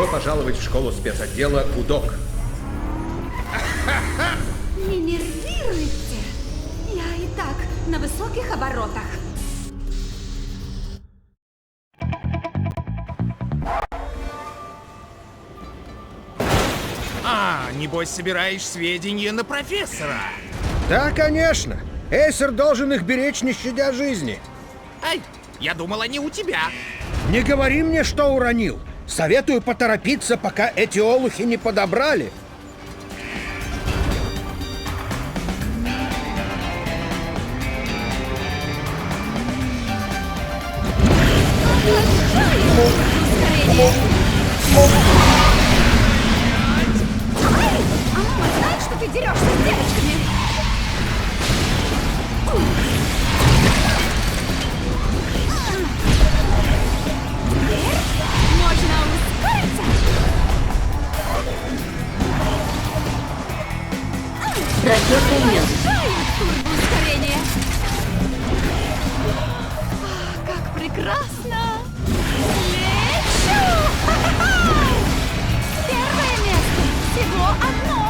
Добро пожаловать в школу спецотдела УДОК. Не нервируйте. Я и так на высоких оборотах. Небось, собираешь сведения на профессора. Да, конечно. Эйсер должен их беречь, не щадя жизни. Ай, я думал, они у тебя. Не говори мне, что уронил. Советую поторопиться, пока эти олухи не подобрали. А мама знает, что ты дерешься с девочками? Можно ускориться? Ракета нет. Обожаю турбоускорение. Как прекрасно! Лечу! Первое место! Всего одно!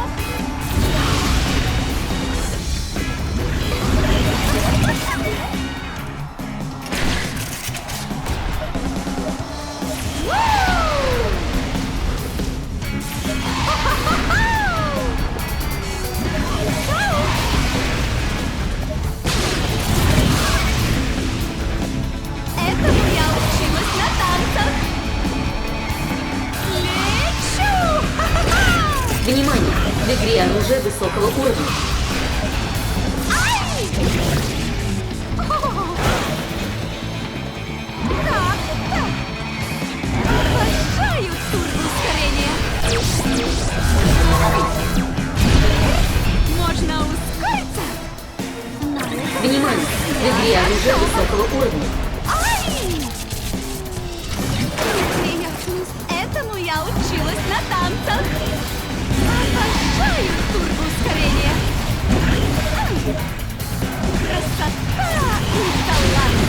Этому я училась на танцах. Лечу! Внимание! В игре оружие высокого уровня. Ай! О! Так, так. Обожаю турбоускорение. Можно ускориться? Внимание! В игре оружие высокого уровня. Ай! Неприятность. Этому я училась на танцах. Обожаю турбоускорение. Красота и талант.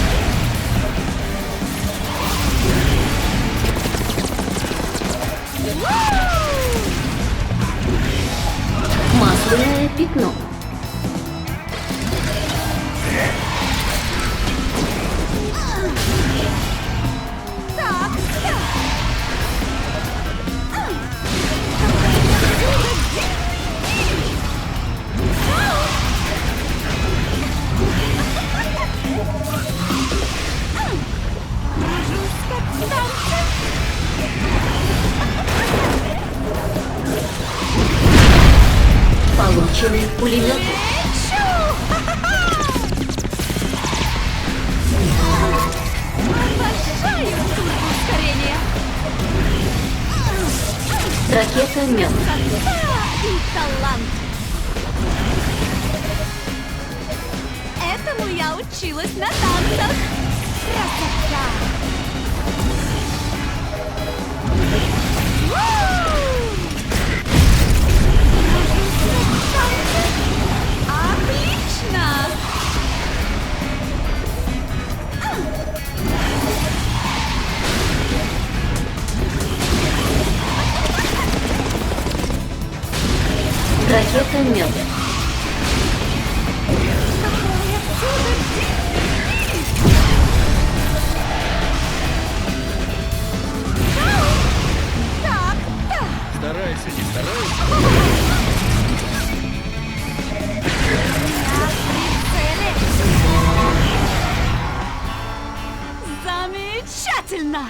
Масляное пятно. Так, так. Кружусь как танцы. Получены пулеметы. Лечу! Обожаю турбоускорение. Ракета мед. Красота и талант. Этому я училась на танцах. Красота. Отлично! Ракета мед. Какой отсюда дикий! Так, так. Старайся, не старайся. Я при цели. Замечательно!